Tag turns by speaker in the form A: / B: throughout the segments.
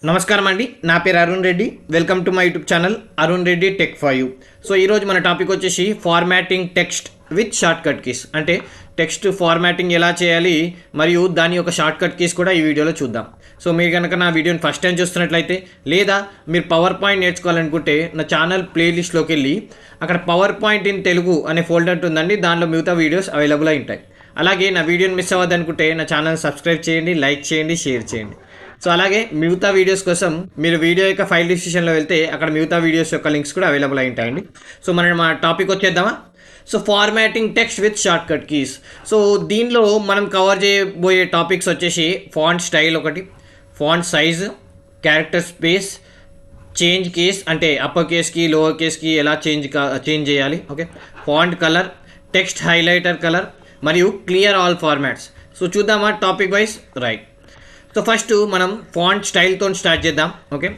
A: నమస్కారం అండి, నా పేరు Arun Reddy. Welcome to my YouTube channel Arun Reddy tech for you. So ఈరోజు మన టాపిక్ వచ్చేసి formatting text with short cut keys. అంటే టెక్స్ట్ ఫార్మాటింగ్ ఎలా చేయాలి మరియు దాని యొక్క షార్ట్ కట్ కీస్ కూడా ఈ వీడియోలో చూద్దాం. సో మీరు కనుక నా వీడియోని ఫస్ట్ టైం చూస్తున్నట్లయితే లేదా మీరు పవర్ పాయింట్ నేర్చుకోవాలనుకుంటే నా ఛానల్ ప్లేలిస్ట్లోకి వెళ్ళి అక్కడ పవర్ పాయింట్ ఇన్ తెలుగు అనే ఫోల్డర్ ఉందండి. దానిలో మిగతా వీడియోస్ అవైలబుల్ అయి ఉంటాయి. అలాగే నా వీడియోని మిస్ అవ్వద్దనుకుంటే నా ఛానల్ సబ్స్క్రైబ్ చేయండి, లైక్ చేయండి, షేర్ చేయండి. సో అలాగే మిగతా వీడియోస్ కోసం మీరు వీడియో యొక్క ఫైల్ డిస్క్రిప్షన్లో వెళ్తే అక్కడ మిగతా వీడియోస్ యొక్క లింక్స్ కూడా అవైలబుల్ అయి ఉంటాయండి. సో మనం మా టాపిక్ వచ్చేద్దామా. So formatting text with short cut keys. So దీనిలో మనం కవర్ చేయబోయే టాపిక్స్ వచ్చేసి ఫాంట్ స్టైల్ ఒకటి, font size, character space, change case అంటే అప్పర్ కేస్కి లోవర్ కేస్కి ఎలా చేంజ్ చేయాలి, okay, font colour, text highlighter colour మరియు క్లియర్ ఆల్ ఫార్మాట్స్. సో చూద్దామా topic wise. Right. So first మనం ఫాంట్ స్టైల్తో స్టార్ట్ చేద్దాం. ఓకే.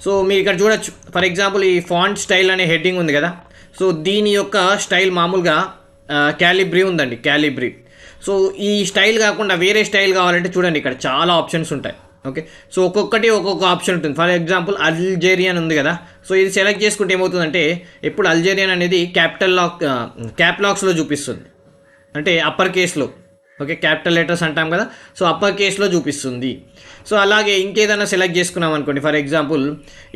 A: సో మీరు ఇక్కడ చూడొచ్చు. ఫర్ ఎగ్జాంపుల్ ఈ ఫాంట్ స్టైల్ అనే హెడ్డింగ్ ఉంది కదా. సో దీని యొక్క స్టైల్ మామూలుగా క్యాలిబ్రీ ఉందండి, క్యాలిబ్రీ. సో ఈ స్టైల్ కాకుండా వేరే స్టైల్ కావాలంటే చూడండి ఇక్కడ చాలా ఆప్షన్స్ ఉంటాయి. ఓకే. సో ఒక్కొక్కటి ఒక్కొక్క ఆప్షన్ ఉంటుంది. ఫర్ ఎగ్జాంపుల్ అల్జేరియన్ ఉంది కదా. సో ఇది సెలెక్ట్ చేసుకుంటే ఏమవుతుందంటే ఎప్పుడు అల్జేరియన్ అనేది క్యాప్ లాక్స్లో చూపిస్తుంది, అంటే అప్పర్ కేస్లో. ఓకే, క్యాపిటల్ లెటర్స్ అంటాం కదా. సో అప్పర్ కేస్లో చూపిస్తుంది. సో అలాగే ఇంకేదైనా సెలెక్ట్ చేసుకున్నాం అనుకోండి, ఫర్ ఎగ్జాంపుల్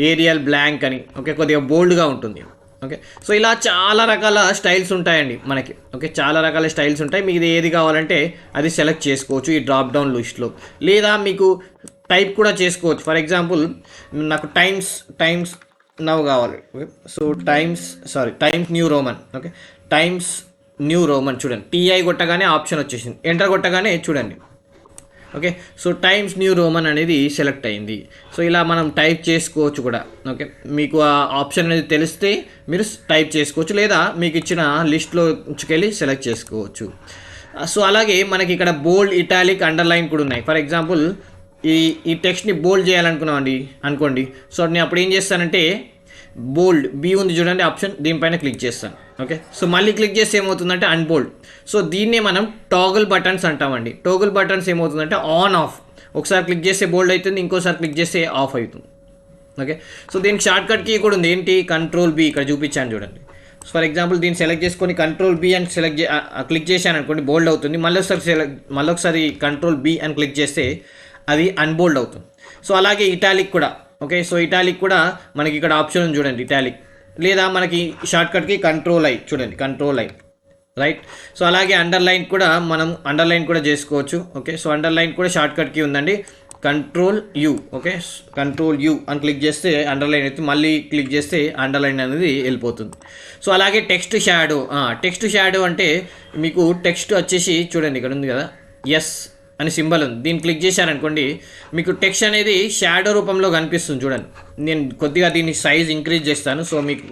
A: ఏరియల్ బ్లాంక్ అని, ఓకే, కొద్దిగా బోల్డ్గా ఉంటుంది. ఓకే. సో ఇలా చాలా రకాల స్టైల్స్ ఉంటాయండి మనకి. ఓకే, చాలా రకాల స్టైల్స్ ఉంటాయి. మీకు ఏది కావాలంటే అది సెలెక్ట్ చేసుకోవచ్చు ఈ డ్రాప్ డౌన్ లిస్ట్లో. లేదా మీకు టైప్ కూడా చేసుకోవచ్చు. ఫర్ ఎగ్జాంపుల్ నాకు టైమ్స్ నవ్ కావాలి. Okay. So times new Roman. Okay, times new Roman చూడండి, టీఐ కొట్టగానే ఆప్షన్ వచ్చేసింది, ఎంటర్ కొట్టగానే చూడండి. Okay. So times new Roman అనేది సెలెక్ట్ అయింది. సో ఇలా మనం టైప్ చేసుకోవచ్చు కూడా. ఓకే, మీకు ఆ ఆప్షన్ అనేది తెలిస్తే మీరు టైప్ చేసుకోవచ్చు, లేదా మీకు ఇచ్చిన లిస్ట్లో ఉంచుకెళ్ళి సెలెక్ట్ చేసుకోవచ్చు. సో అలాగే మనకి ఇక్కడ బోల్డ్, ఇటాలిక్, అండర్లైన్ కూడా ఉన్నాయి. ఫర్ ఎగ్జాంపుల్ ఈ టెక్స్ట్ని బోల్డ్ చేయాలనుకున్నామండి అనుకోండి. సో నేను అప్పుడు ఏం చేస్తానంటే బోల్డ్ బి ఉంది చూడండి ఆప్షన్, దీనిపైన క్లిక్ చేస్తాను. ఓకే. సో మళ్ళీ క్లిక్ చేస్తే ఏమవుతుందంటే అన్బోల్డ్. సో దీన్నే మనం టాగుల్ బటన్స్ అంటామండి. టోగుల్ బటన్స్ ఏమవుతుందంటే ఆన్ ఆఫ్, ఒకసారి క్లిక్ చేస్తే బోల్డ్ అవుతుంది, ఇంకోసారి క్లిక్ చేస్తే ఆఫ్ అవుతుంది. ఓకే. సో దీనికి షార్ట్ కట్ కీ కూడా ఉంది. ఏంటి? Control B. ఇక్కడ చూపించాను చూడండి. ఫర్ ఎగ్జాంపుల్ దీన్ని సెలెక్ట్ చేసుకొని కంట్రోల్ బి అని క్లిక్ చేశాను అనుకోండి, బోల్డ్ అవుతుంది. మళ్ళొకసారి కంట్రోల్ బి అని క్లిక్ చేస్తే అది అన్బోల్డ్ అవుతుంది. సో అలాగే ఇటాలిక్ కూడా. ఓకే. సో ఇటాలిక్ కూడా మనకి ఇక్కడ ఆప్షన్ ఉంది చూడండి, ఇటాలిక్. లేదా మనకి షార్ట్ కట్కి కంట్రోల్ ఐ చూడండి, కంట్రోల్ ఐ. రైట్. సో అలాగే అండర్లైన్ కూడా మనం అండర్లైన్ కూడా చేసుకోవచ్చు. ఓకే. సో అండర్లైన్ కూడా షార్ట్ కట్కి ఉందండి, control you. Okay, control you అని క్లిక్ చేస్తే అండర్లైన్ అయితే, మళ్ళీ క్లిక్ చేస్తే అండర్లైన్ అనేది వెళ్ళిపోతుంది. సో అలాగే టెక్స్ట్ షాడో అంటే మీకు టెక్స్ట్ వచ్చేసి చూడండి ఇక్కడ ఉంది కదా, ఎస్ అని సింబల్ ఉంది. దీన్ని క్లిక్ చేశారనుకోండి మీకు టెక్స్ట్ అనేది షాడో రూపంలో కనిపిస్తుంది చూడండి. నేను కొద్దిగా దీన్ని సైజ్ ఇంక్రీజ్ చేస్తాను, సో మీకు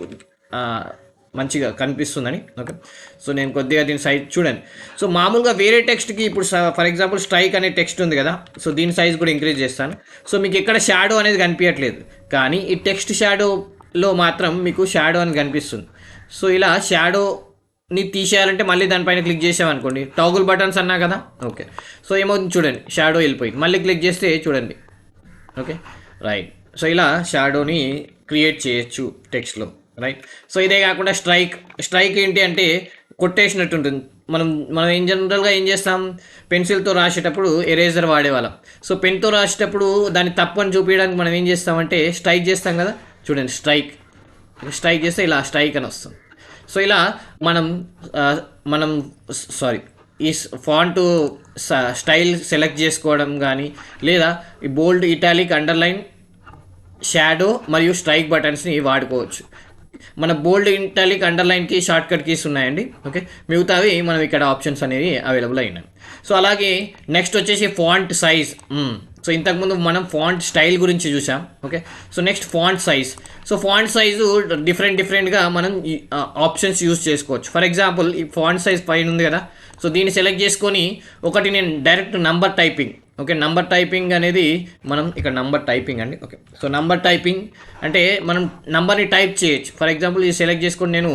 A: మంచిగా కనిపిస్తుందని. ఓకే. సో నేను కొద్దిగా దీని సైజ్ చూడండి. సో మామూలుగా వేరే టెక్స్ట్కి ఇప్పుడు ఫర్ ఎగ్జాంపుల్ స్ట్రైక్ అనే టెక్స్ట్ ఉంది కదా. సో దీని సైజ్ కూడా ఇంక్రీజ్ చేస్తాను. సో మీకు ఎక్కడ షాడో అనేది కనిపించట్లేదు, కానీ ఈ టెక్స్ట్ షాడోలో మాత్రం మీకు షాడో అనేది కనిపిస్తుంది. సో ఇలా షాడోని తీసేయాలంటే మళ్ళీ దానిపైన క్లిక్ చేసామనుకోండి, టాగుల్ బటన్స్ అన్నా కదా. ఓకే. సో ఏమవుతుంది చూడండి, షాడో వెళ్ళిపోయింది. మళ్ళీ క్లిక్ చేస్తే చూడండి. ఓకే. రైట్. సో ఇలా షాడోని క్రియేట్ చేయొచ్చు టెక్స్ట్లో. రైట్. సో ఇదే కాకుండా స్ట్రైక్ ఏంటి అంటే కొట్టేసినట్టు ఉంటుంది. మనం జనరల్గా ఏం చేస్తాం, పెన్సిల్తో రాసేటప్పుడు ఎరేజర్ వాడేవాళ్ళం. సో పెన్తో రాసేటప్పుడు దాన్ని తప్పు అని చూపించడానికి మనం ఏం చేస్తామంటే స్ట్రైక్ చేస్తాం కదా. చూడండి, స్ట్రైక్ చేస్తే ఇలా స్ట్రైక్ అని వస్తుంది. సో ఇలా మనం ఈ ఫాంట్ స్టైల్ సెలెక్ట్ చేసుకోవడం కానీ, లేదా ఈ బోల్డ్, ఇటాలిక్, అండర్లైన్, షాడో మరియు స్ట్రైక్ బటన్స్ని వాడుకోవచ్చు. మన బోల్డ్, ఇటాలిక్, అండర్లైన్కి షార్ట్ కట్ కీస్ ఉన్నాయండి. ఓకే. మిగతావి మనం ఇక్కడ ఆప్షన్స్ అనేవి అవైలబుల్ అయినాయి. సో అలాగే నెక్స్ట్ వచ్చేసి ఫాంట్ సైజ్. సో ఇంతకుముందు మనం ఫాంట్ స్టైల్ గురించి చూసాం. Okay. So next font size. So font size డిఫరెంట్గా మనం ఆప్షన్స్ యూజ్ చేసుకోవచ్చు. ఫర్ ఎగ్జాంపుల్ ఈ ఫాంట్ సైజ్ పైన ఉంది కదా. సో దీన్ని సెలెక్ట్ చేసుకొని ఒకటి నేను direct number typing. Okay, number typing అనేది మనం ఇక్కడ నంబర్ టైపింగ్ అండి. ఓకే. సో నంబర్ టైపింగ్ అంటే మనం నంబర్ని టైప్ చేయొచ్చు. ఫర్ ఎగ్జాంపుల్ ఇది సెలెక్ట్ చేసుకొని నేను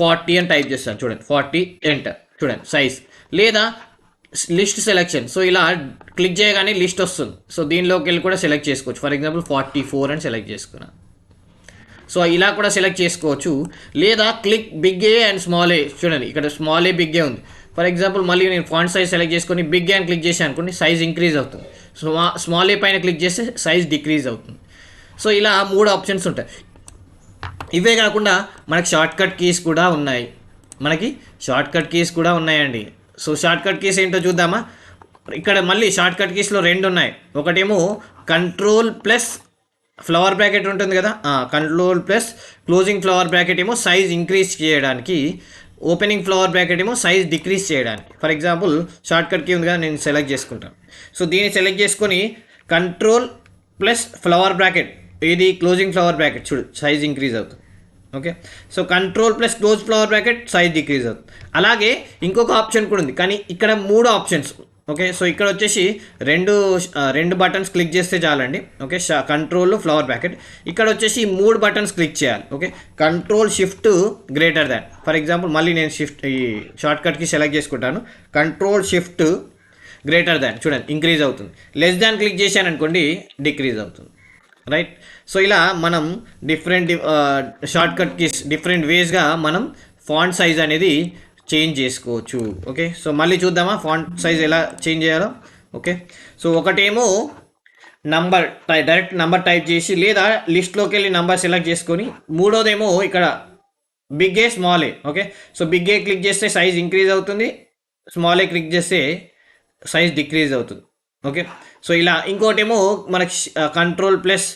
A: 40 అని టైప్ చేస్తాను చూడండి, 40 ఎంటర్ చూడండి సైజ్. లేదా లిస్ట్ సెలెక్షన్. సో ఇలా క్లిక్ చేయగానే లిస్ట్ వస్తుంది. సో దీనిలోకి వెళ్ళి కూడా సెలెక్ట్ చేసుకోవచ్చు. ఫర్ ఎగ్జాంపుల్ 44 అని సెలెక్ట్ చేసుకున్నాను. సో ఇలా కూడా సెలెక్ట్ చేసుకోవచ్చు. లేదా click big A and small A. చూడండి ఇక్కడ స్మాల్ ఏ బిగ్ ఏ ఉంది. ఫర్ ఎగ్జాంపుల్ మళ్ళీ నేను ఫాంట్ సైజ్ సెలెక్ట్ చేసుకొని బిగ్ ఏ అని క్లిక్ చేశాను అనుకోండి, సైజ్ ఇంక్రీజ్ అవుతుంది. స్మాల్ ఏ పైన క్లిక్ చేస్తే సైజ్ డిక్రీజ్ అవుతుంది. సో ఇలా 3 ఆప్షన్స్ ఉంటాయి. ఇవే కాకుండా మనకి షార్ట్కట్ కీస్ కూడా ఉన్నాయి. ఉన్నాయండి. సో షార్ట్కట్ కీస్ ఏంటో చూద్దామా. ఇక్కడ మళ్ళీ షార్ట్కట్ కీస్లో 2 ఉన్నాయి. ఒకటేమో కంట్రోల్ ప్లస్ ఫ్లవర్ బ్రాకెట్ ఉంటుంది కదా, control plus closing flower bracket ఏమో సైజ్ ఇంక్రీజ్ చేయడానికి, ఓపెనింగ్ ఫ్లవర్ బ్రాకెట్ ఏమో సైజ్ డిక్రీజ్ చేయడానికి. ఫర్ ఎగ్జాంపుల్ షార్ట్కట్ కీ ఉంది కదా, నేను సెలెక్ట్ చేసుకుంటాను. సో దీన్ని సెలెక్ట్ చేసుకొని కంట్రోల్ ప్లస్ ఫ్లవర్ బ్రాకెట్, ఇది క్లోజింగ్ ఫ్లవర్ బ్రాకెట్ చూడు సైజ్ ఇంక్రీజ్ అవుతుంది. Okay, so control plus close flower bracket size decrease అవుతుంది. అలాగే ఇంకొక ఆప్షన్ కూడా ఉంది, కానీ ఇక్కడ 3 ఆప్షన్స్. ఓకే, సో ఇక్కడ వచ్చేసి రెండు బటన్స్ క్లిక్ చేస్తే చాలండి. Okay, control flower bracket. ఇక్కడ వచ్చేసి 3 బటన్స్ క్లిక్ చేయాలి. Okay, control shift greater than. For example మళ్ళీ నేను ఈ షార్ట్కట్కి సెలెక్ట్ చేసుకుంటాను. కంట్రోల్ షిఫ్ట్ గ్రేటర్ దాన్ చూడండి ఇంక్రీజ్ అవుతుంది. లెస్ దాన్ క్లిక్ చేశాను అనుకోండి డిక్రీజ్ అవుతుంది. రైట్. సో ఇలా మనం డిఫరెంట్ షార్ట్కట్ కీస్ డిఫరెంట్ వేస్గా మనం ఫాంట్ సైజ్ అనేది చేంజ్ చేసుకోవచ్చు. ఓకే, సో మళ్ళీ చూద్దామా ఫాంట్ సైజ్ ఎలా చేంజ్ చేయాలో. ఓకే, సో ఒకటేమో డైరెక్ట్ నంబర్ టైప్ చేసి లేదా లిస్ట్లోకి వెళ్ళి నంబర్ సెలెక్ట్ చేసుకొని, మూడోదేమో ఇక్కడ big A small A. Okay, so big A click చేస్తే సైజ్ ఇంక్రీజ్ అవుతుంది, స్మాల్ ఏ క్లిక్ చేస్తే సైజ్ డిక్రీజ్ అవుతుంది. ఓకే, సో ఇలా ఇంకోటేమో మనకి control plus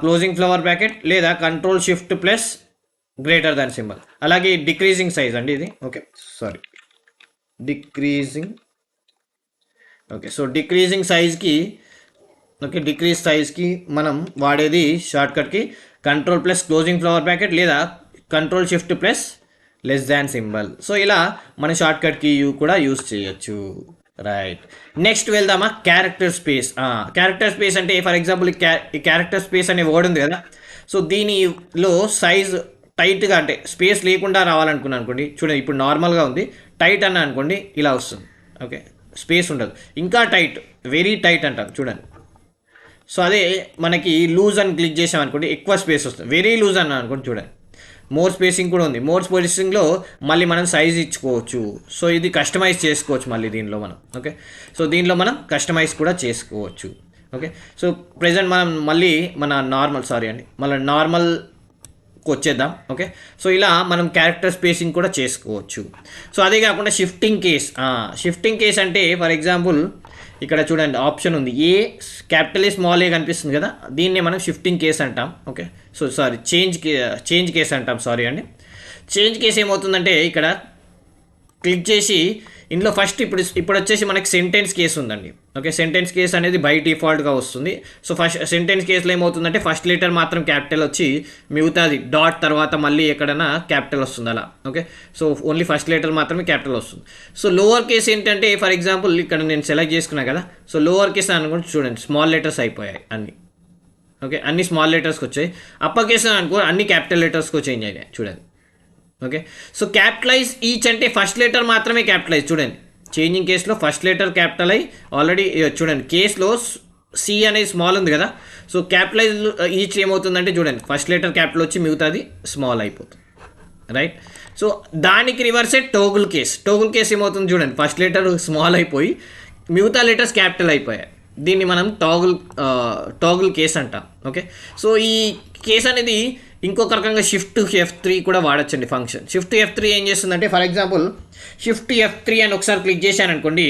A: closing flower bracket లేదా control shift plus greater than symbol. అలాగే డిక్రీజింగ్ సైజ్ అండి ఇది. Okay, sorry decreasing. Okay, so decreasing సైజ్కి డిక్రీజ్ సైజ్కి మనం వాడేది షార్ట్కట్కి control plus closing flower bracket లేదా control shift plus less than symbol. So ఇలా మన షార్ట్కట్కి కూడా యూస్ చేయొచ్చు. రైట్, నెక్స్ట్ వెళ్దామా క్యారెక్టర్ స్పేస్. క్యారెక్టర్ స్పేస్ అంటే ఫర్ ఎగ్జాంపుల్ ఈ క్యారెక్టర్ స్పేస్ అనే వర్డ్ ఉంది కదా, సో దీనిలో సైజ్ టైట్గా అంటే స్పేస్ లేకుండా రావాలనుకున్నాను అనుకోండి, చూడండి ఇప్పుడు నార్మల్గా ఉంది, టైట్ అన్న అనుకోండి ఇలా వస్తుంది. ఓకే, స్పేస్ ఉండదు. ఇంకా టైట్, వెరీ టైట్ అంటాం చూడండి. సో అదే మనకి లూజ్ అని క్లిక్ చేసాం అనుకోండి ఎక్కువ స్పేస్ వస్తుంది. వెరీ లూజ్ అన్న అనుకోండి చూడండి మోర్ స్పేసింగ్ కూడా ఉంది. మోర్ స్పేసింగ్లో మళ్ళీ మనం సైజ్ ఇచ్చుకోవచ్చు. సో ఇది కస్టమైజ్ చేసుకోవచ్చు మళ్ళీ దీనిలో మనం. ఓకే, సో దీనిలో మనం కస్టమైజ్ కూడా చేసుకోవచ్చు. ఓకే, సో ప్రజెంట్ మనం మళ్ళీ మన నార్మల్కి వచ్చేద్దాం. ఓకే, సో ఇలా మనం క్యారెక్టర్ స్పేసింగ్ కూడా చేసుకోవచ్చు. సో అదే కాకుండా షిఫ్టింగ్ కేస్ అంటే ఫర్ ఎగ్జాంపుల్ ఇక్కడ చూడండి ఆప్షన్ ఉంది, ఏ క్యాపిటల్ ఏ స్మాల్ ఏ కనిపిస్తుంది కదా, దీన్నే మనం షిఫ్టింగ్ కేస్ అంటాం. Okay, so sorry change case అంటాం. సారీ అండి, చేంజ్ కేస్ ఏమవుతుందంటే ఇక్కడ క్లిక్ చేసి ఇందులో ఫస్ట్ ఇప్పుడు వచ్చేసి మనకి సెంటెన్స్ కేసు ఉందండి. ఓకే, సెంటెన్స్ కేస్ అనేది బై డిఫాల్ట్గా వస్తుంది. సో ఫస్ట్ సెంటెన్స్ కేసులో ఏమవుతుందంటే ఫస్ట్ లెటర్ మాత్రం క్యాపిటల్ వచ్చి మిగతాది డాట్ తర్వాత మళ్ళీ ఎక్కడైనా క్యాపిటల్ వస్తుంది అలా. Okay, so only first letter మాత్రమే క్యాపిటల్ వస్తుంది. సో లోవర్ కేస్ ఏంటంటే ఫర్ ఎగ్జాంపుల్ ఇక్కడ నేను సెలెక్ట్ చేసుకున్నా కదా, సో లోవర్ కేస్ అనుకోండి చూడండి స్మాల్ లెటర్స్ అయిపోయాయి అన్ని. ఓకే, అన్ని స్మాల్ లెటర్స్కి వచ్చాయి. అప్పర్ కేస్ అనుకో అన్ని క్యాపిటల్ లెటర్స్కి చేంజ్ అయ్యాయి చూడండి. ఓకే, సో క్యాపిటలైజ్ ఈచ్ అంటే ఫస్ట్ లెటర్ మాత్రమే క్యాపిటలైజ్ చూడండి. చేంజింగ్ కేసులో ఫస్ట్ లెటర్ క్యాపిటల్ అయ్యి ఆల్రెడీ చూడండి కేసులో సి అనేది స్మాల్ ఉంది కదా, సో క్యాపిటలైజ్ ఈచ్ ఏమవుతుందంటే చూడండి ఫస్ట్ లెటర్ క్యాపిటల్ వచ్చి మిగతాది స్మాల్ అయిపోతుంది. రైట్, సో దానికి రివర్సే టోగుల్ కేస్ ఏమవుతుంది చూడండి ఫస్ట్ లెటర్ స్మాల్ అయిపోయి మిగతా లెటర్స్ క్యాపిటల్ అయిపోయాయి. దీన్ని మనం టోగుల్ కేస్ అంటాం. ఓకే, సో ఈ కేస్ అనేది ఇంకొక రకంగా షిఫ్ట్ F3 కూడా వాడచ్చండి ఫంక్షన్. షిఫ్ట్ F3 ఏం చేస్తుందంటే ఫర్ ఎగ్జాంపుల్ షిఫ్ట్ F3 అని ఒకసారి క్లిక్ చేశాను అనుకోండి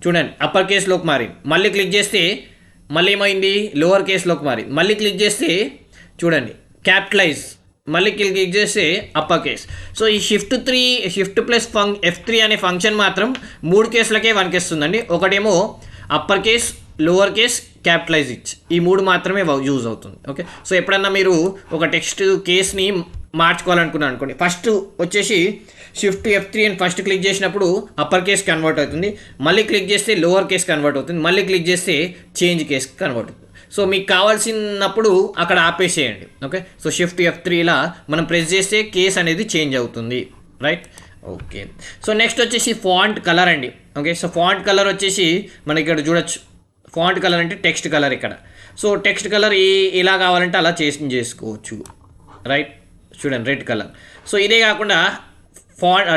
A: చూడండి అప్పర్ కేస్లోకి మారింది. మళ్ళీ క్లిక్ చేస్తే మళ్ళీ ఏమైంది లోవర్ కేస్లోకి మారింది. మళ్ళీ క్లిక్ చేస్తే చూడండి క్యాపిటలైజ్, మళ్ళీ క్లిక్ చేస్తే అప్పర్ కేస్. సో ఈ షిఫ్ట్ ప్లస్ F3 అనే ఫంక్షన్ మాత్రం 3 కేసులకే వనికిస్తుందండి. ఒకటేమో upper case, lower case, capitalise ఇచ్, ఈ 3 మాత్రమే యూజ్ అవుతుంది. ఓకే, సో ఎప్పుడన్నా మీరు ఒక టెక్స్ట్ కేస్ని మార్చుకోవాలనుకున్నాను అనుకోండి, ఫస్ట్ వచ్చేసి షిఫ్ట్ F3 అని ఫస్ట్ క్లిక్ చేసినప్పుడు అప్పర్ కేస్ కన్వర్ట్ అవుతుంది, మళ్ళీ క్లిక్ చేస్తే లోవర్ కేస్ కన్వర్ట్ అవుతుంది, మళ్ళీ క్లిక్ చేస్తే చేంజ్ కేస్ కన్వర్ట్ అవుతుంది. సో మీకు కావాల్సినప్పుడు అక్కడ ఆపేసేయండి. ఓకే, సో షిఫ్ట్ F3 ఇలా మనం ప్రెస్ చేస్తే కేస్ అనేది చేంజ్ అవుతుంది. Right, okay. సో నెక్స్ట్ వచ్చేసి ఫాంట్ కలర్ అండి. ఓకే. సో ఫాంట్ కలర్ వచ్చేసి మనకి ఇక్కడ చూడొచ్చు. ఫాంట్ కలర్ అంటే టెక్స్ట్ కలర్ ఇక్కడ. సో టెక్స్ట్ కలర్ ఎలా కావాలంటే అలా చేసుకోవచ్చు. రైట్. చూడండి రెడ్ కలర్. సో ఇదే కాకుండా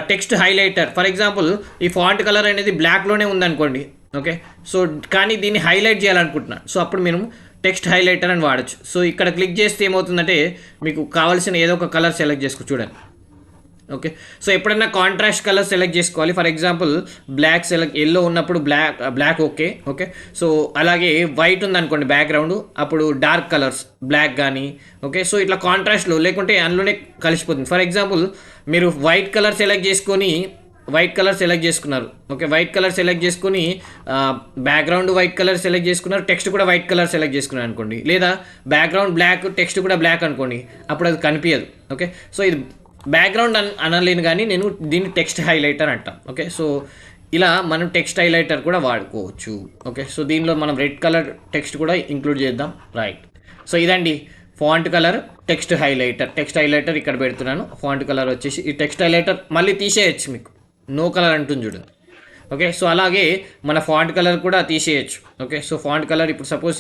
A: టెక్స్ట్ హైలైటర్ ఫర్ ఎగ్జాంపుల్ ఈ ఫాంట్ కలర్ అనేది బ్లాక్లోనే ఉందనుకోండి. ఓకే. సో కానీ దీన్ని హైలైట్ చేయాలనుకుంటున్నాను. సో అప్పుడు మేము టెక్స్ట్ హైలైటర్ అని వాడచ్చు. సో ఇక్కడ క్లిక్ చేస్తే ఏమవుతుందంటే మీకు కావాల్సిన ఏదో ఒక కలర్ సెలెక్ట్ చేసుకో చూడండి. ఓకే. సో ఎప్పుడైనా కాంట్రాస్ట్ కలర్ సెలెక్ట్ చేసుకోవాలి. ఫర్ ఎగ్జాంపుల్ బ్లాక్ ఎల్లో ఉన్నప్పుడు బ్లాక్ ఓకే. ఓకే. సో అలాగే వైట్ ఉందనుకోండి బ్యాక్గ్రౌండ్, అప్పుడు డార్క్ కలర్స్ బ్లాక్ కానీ. ఓకే. సో ఇట్లా కాంట్రాస్ట్లో లేకుంటే అందులోనే కలిసిపోతుంది. ఫర్ ఎగ్జాంపుల్ మీరు వైట్ కలర్ సెలెక్ట్ చేసుకున్నారు. ఓకే. వైట్ కలర్ సెలెక్ట్ చేసుకొని బ్యాక్గ్రౌండ్ వైట్ కలర్ సెలెక్ట్ చేసుకున్నారు, టెక్స్ట్ కూడా వైట్ కలర్ సెలెక్ట్ చేసుకున్నారు అనుకోండి, లేదా బ్యాక్గ్రౌండ్ బ్లాక్ టెక్స్ట్ కూడా బ్లాక్ అనుకోండి, అప్పుడు అది కనిపించదు. ఓకే. సో ఇది బ్యాక్గ్రౌండ్ అనలేను కానీ నేను దీన్ని టెక్స్ట్ హైలైటర్ అంటాం. ఓకే. సో ఇలా మనం టెక్స్ట్ హైలైటర్ కూడా వాడుకోవచ్చు. ఓకే. సో దీనిలో మనం రెడ్ కలర్ టెక్స్ట్ కూడా ఇంక్లూడ్ చేద్దాం. రైట్. సో ఇదండి ఫాంట్ కలర్, టెక్స్ట్ హైలైటర్ ఇక్కడ పెడుతున్నాను. ఫాంట్ కలర్ వచ్చేసి ఈ టెక్స్ట్ హైలైటర్ మళ్ళీ తీసేయచ్చు, మీకు నో కలర్ అంటుంది చూడండి. ఓకే. సో అలాగే మన ఫాంట్ కలర్ కూడా తీసేయచ్చు. ఓకే. సో ఫాంట్ కలర్ ఇప్పుడు సపోజ్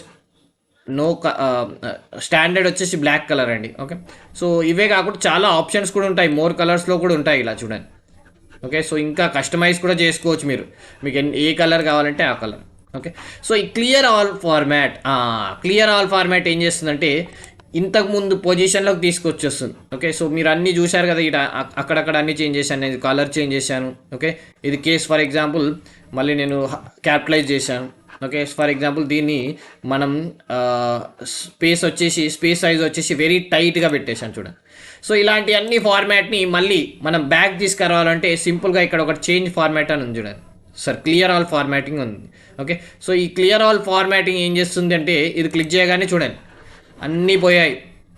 A: స్టాండర్డ్ వచ్చేసి బ్లాక్ కలర్ అండి. ఓకే. సో ఇవే కాకుండా చాలా ఆప్షన్స్ కూడా ఉంటాయి, మోర్ కలర్స్లో కూడా ఉంటాయి ఇలా చూడండి. ఓకే. సో ఇంకా కస్టమైజ్ కూడా చేసుకోవచ్చు మీకు ఏ కలర్ కావాలంటే ఆ కలర్. ఓకే. సో ఈ క్లియర్ ఆల్ ఫార్మాట్ ఏం చేస్తుందంటే ఇంతకుముందు పొజిషన్లోకి తీసుకొచ్చేస్తుంది. ఓకే. సో మీరు అన్నీ చూశారు కదా, ఇట అక్కడక్కడ అన్నీ చేంజ్ చేశాను, నేను కలర్ చేంజ్ చేశాను. ఓకే. ఇది కేస్ ఫర్ ఎగ్జాంపుల్ మళ్ళీ నేను క్యాపిటలైజ్ చేశాను. ఓకే. ఫర్ ఎగ్జాంపుల్ దీన్ని మనం స్పేస్ సైజ్ వచ్చేసి వెరీ టైట్గా పెట్టేశాను చూడండి. సో ఇలాంటి అన్ని ఫార్మాట్ని మళ్ళీ మనం బ్యాక్ తీసుకురావాలంటే సింపుల్గా ఇక్కడ ఒక చేంజ్ ఫార్మాట్ అని ఉంది చూడండి. సార్ క్లియర్ ఆల్ ఫార్మాటింగ్ ఉంది. ఓకే. సో ఈ క్లియర్ ఆల్ ఫార్మాటింగ్ ఏం చేస్తుంది అంటే ఇది క్లిక్ చేయగానే చూడండి అన్నీ పోయాయి,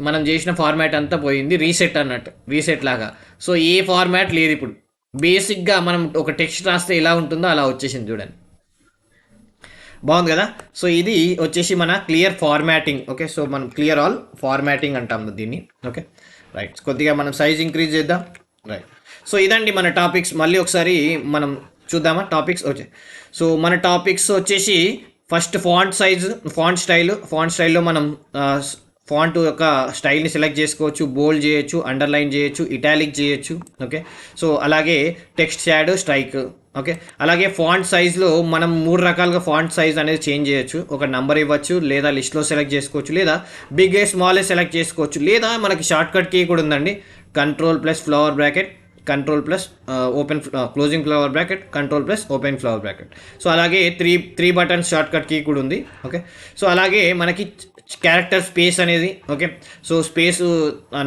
A: మనం చేసిన ఫార్మాట్ అంతా పోయింది, రీసెట్ లాగా. సో ఏ ఫార్మాట్ లేదు ఇప్పుడు. బేసిక్గా మనం ఒక టెక్స్ట్ రాస్తే ఎలా ఉంటుందో అలా వచ్చేసింది చూడండి. బాగుంది కదా. సో ఇది వచ్చేసి మన క్లియర్ ఫార్మాటింగ్. ఓకే. సో మనం క్లియర్ ఆల్ ఫార్మాటింగ్ అంటాం దీన్ని. ఓకే. రైట్. కొద్దిగా మనం సైజ్ ఇంక్రీజ్ చేద్దాం. రైట్. సో ఇదండి మన టాపిక్స్. మళ్ళీ ఒకసారి మనం చూద్దామా టాపిక్స్. ఓకే. సో మన టాపిక్స్ వచ్చేసి ఫస్ట్ ఫాంట్ స్టైల్లో మనం ఫాంట్ యొక్క స్టైల్ని సెలెక్ట్ చేసుకోవచ్చు, బోల్డ్ చేయొచ్చు, అండర్లైన్ చేయొచ్చు, ఇటాలిక్ చేయొచ్చు. ఓకే. సో అలాగే టెక్స్ట్ షాడో, స్ట్రైక్. ఓకే. అలాగే ఫాంట్ సైజ్లో మనం 3 రకాలుగా ఫాంట్ సైజ్ అనేది చేంజ్ చేయొచ్చు. ఒక నెంబర్ ఇవ్వచ్చు, లేదా లిస్ట్లో సెలెక్ట్ చేసుకోవచ్చు, లేదా బిగ్ స్మాల్ సెలెక్ట్ చేసుకోవచ్చు, లేదా మనకి షార్ట్ కట్ కీ కూడా ఉందండి, Ctrl+ఫ్లవర్ bracket, Ctrl+ open closing flower bracket, Ctrl+ open flower bracket. So అలాగే three buttons short cut key కూడా ఉంది. ఓకే. సో అలాగే మనకి క్యారెక్టర్ స్పేస్ అనేది. ఓకే. సో స్పేస్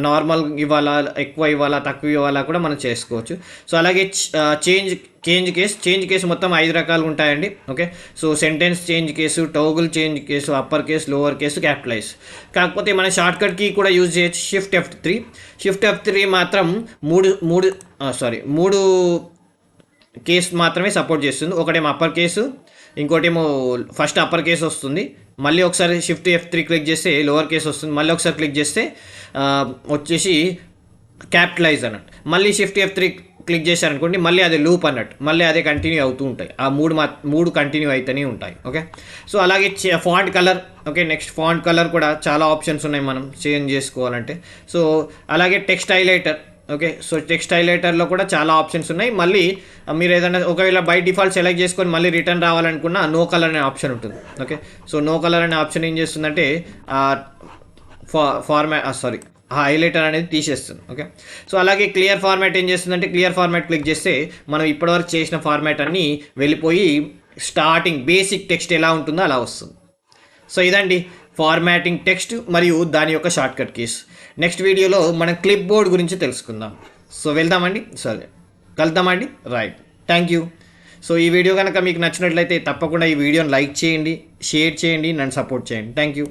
A: నార్మల్ ఇవ్వాలా, ఎక్కువ ఇవ్వాలా, తక్కువ ఇవ్వాలా కూడా మనం చేసుకోవచ్చు. సో అలాగే చేంజ్ కేసు మొత్తం 5 రకాలు ఉంటాయండి. Okay. So sentence change case, toggle change case, upper case, lower case, capitalise. కాకపోతే మన షార్ట్ కట్ కీ కూడా యూజ్ చేయొచ్చు, షిఫ్ట్ F3 మాత్రం మూడు కేసు మాత్రమే సపోర్ట్ చేస్తుంది. ఒకటేమో అప్పర్ కేసు, ఇంకోటేమో ఫస్ట్ అప్పర్ కేసు వస్తుంది, మళ్ళీ ఒకసారి షిఫ్ట్ F3 క్లిక్ చేస్తే లోవర్ కేసు వస్తుంది, మళ్ళీ ఒకసారి క్లిక్ చేస్తే వచ్చేసి క్యాపిటలైజ్ అన్నట్టు. మళ్ళీ షిఫ్ట్ F3 క్లిక్ చేశారనుకోండి మళ్ళీ అదే లూప్ అన్నట్టు, మళ్ళీ అదే కంటిన్యూ అవుతూ ఉంటాయి. ఆ మూడు కంటిన్యూ అవుతూనే ఉంటాయి. ఓకే. సో అలాగే font colour. Okay. Next font colour కూడా చాలా ఆప్షన్స్ ఉన్నాయి మనం చేంజ్ చేసుకోవాలంటే. సో అలాగే text highlighter. Okay. So text హైలైటర్లో కూడా చాలా ఆప్షన్స్ ఉన్నాయి. మళ్ళీ మీరు ఏదైనా ఒకవేళ బై డిఫాల్ట్ సెలెక్ట్ చేసుకొని మళ్ళీ రిటర్న్ రావాలనుకున్న నో కలర్ అనే ఆప్షన్ ఉంటుంది. ఓకే. సో నో కలర్ అనే ఆప్షన్ ఏం చేస్తుందంటే హైలైటర్ అనేది తీసేస్తుంది. ఓకే. సో అలాగే క్లియర్ ఫార్మాట్ ఏం చేస్తుందంటే క్లియర్ ఫార్మాట్ క్లిక్ చేస్తే మనం ఇప్పటివరకు చేసిన ఫార్మాట్ అన్నీ వెళ్ళిపోయి స్టార్టింగ్ బేసిక్ టెక్స్ట్ ఎలా ఉంటుందో అలా వస్తుంది. సో ఇదండి ఫార్మాటింగ్ టెక్స్ట్ మరియు దాని యొక్క షార్ట్ కట్ కీస్. నెక్స్ట్ వీడియోలో మనం క్లిప్ బోర్డ్ గురించి తెలుసుకుందాం. సో కలుద్దామండి. రైట్. Thank you. సో ఈ వీడియో కనుక మీకు నచ్చినట్లయితే తప్పకుండా ఈ వీడియోని లైక్ చేయండి, షేర్ చేయండి, నన్ను సపోర్ట్ చేయండి. Thank you.